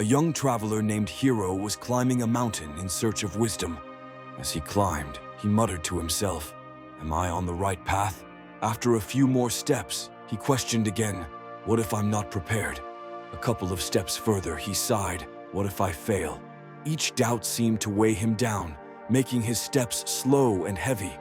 A young traveler named Hero was climbing a mountain in search of wisdom. As he climbed, he muttered to himself, "Am I on the right path?" After a few more steps, he questioned again, "What if I'm not prepared?" A couple of steps further, he sighed, "What if I fail?" Each doubt seemed to weigh him down, making his steps slow and heavy.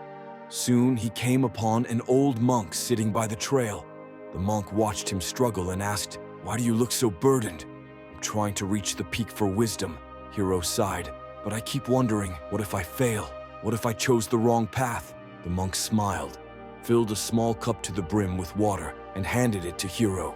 Soon he came upon an old monk sitting by the trail. The monk watched him struggle and asked, "Why do you look so burdened?" "I'm trying to reach the peak for wisdom," Hero sighed, "but I keep wondering, what if I fail? What if I chose the wrong path?" The monk smiled, filled a small cup to the brim with water, and handed it to Hero.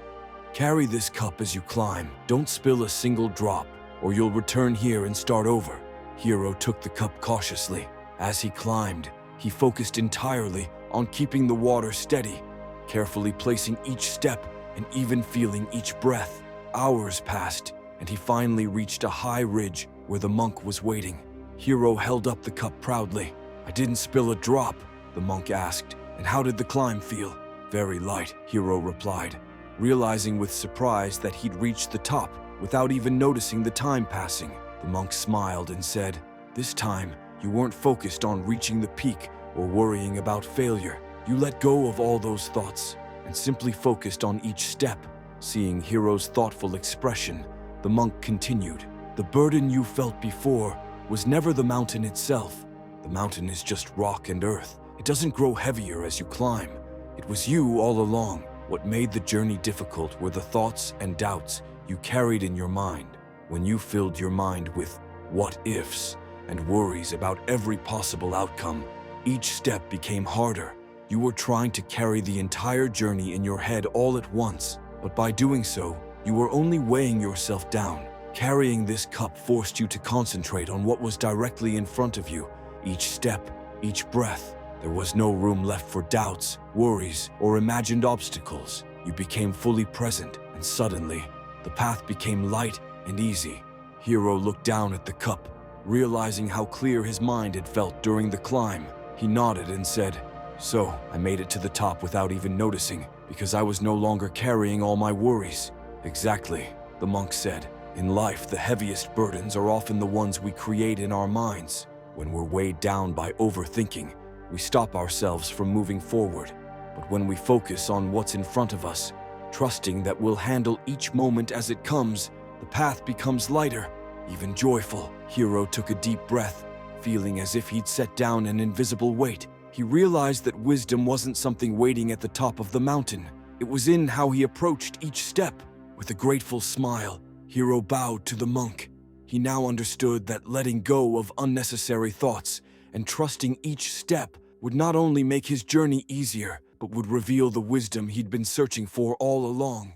"Carry this cup as you climb. Don't spill a single drop, or you'll return here and start over." Hero took the cup cautiously. As he climbed, he focused entirely on keeping the water steady, carefully placing each step and even feeling each breath. Hours passed, and he finally reached a high ridge where the monk was waiting. Hero held up the cup proudly. "I didn't spill a drop," the monk asked. "And how did the climb feel?" "Very light," Hero replied, realizing with surprise that he'd reached the top without even noticing the time passing. The monk smiled and said, "This time, you weren't focused on reaching the peak or worrying about failure. You let go of all those thoughts and simply focused on each step." Seeing Hero's thoughtful expression, the monk continued, "The burden you felt before was never the mountain itself. The mountain is just rock and earth. It doesn't grow heavier as you climb. It was you all along. What made the journey difficult were the thoughts and doubts you carried in your mind. When you filled your mind with what-ifs and worries about every possible outcome, each step became harder. You were trying to carry the entire journey in your head all at once, but by doing so, you were only weighing yourself down. Carrying this cup forced you to concentrate on what was directly in front of you, each step, each breath. There was no room left for doubts, worries, or imagined obstacles. You became fully present, and suddenly, the path became light and easy." Hero looked down at the cup, realizing how clear his mind had felt during the climb. He nodded and said, "So, I made it to the top without even noticing, because I was no longer carrying all my worries." "Exactly," the monk said. "In life, the heaviest burdens are often the ones we create in our minds. When we're weighed down by overthinking, we stop ourselves from moving forward. But when we focus on what's in front of us, trusting that we'll handle each moment as it comes, the path becomes lighter, even joyful." Hero took a deep breath, feeling as if he'd set down an invisible weight. He realized that wisdom wasn't something waiting at the top of the mountain. It was in how he approached each step. With a grateful smile, Hero bowed to the monk. He now understood that letting go of unnecessary thoughts and trusting each step would not only make his journey easier, but would reveal the wisdom he'd been searching for all along.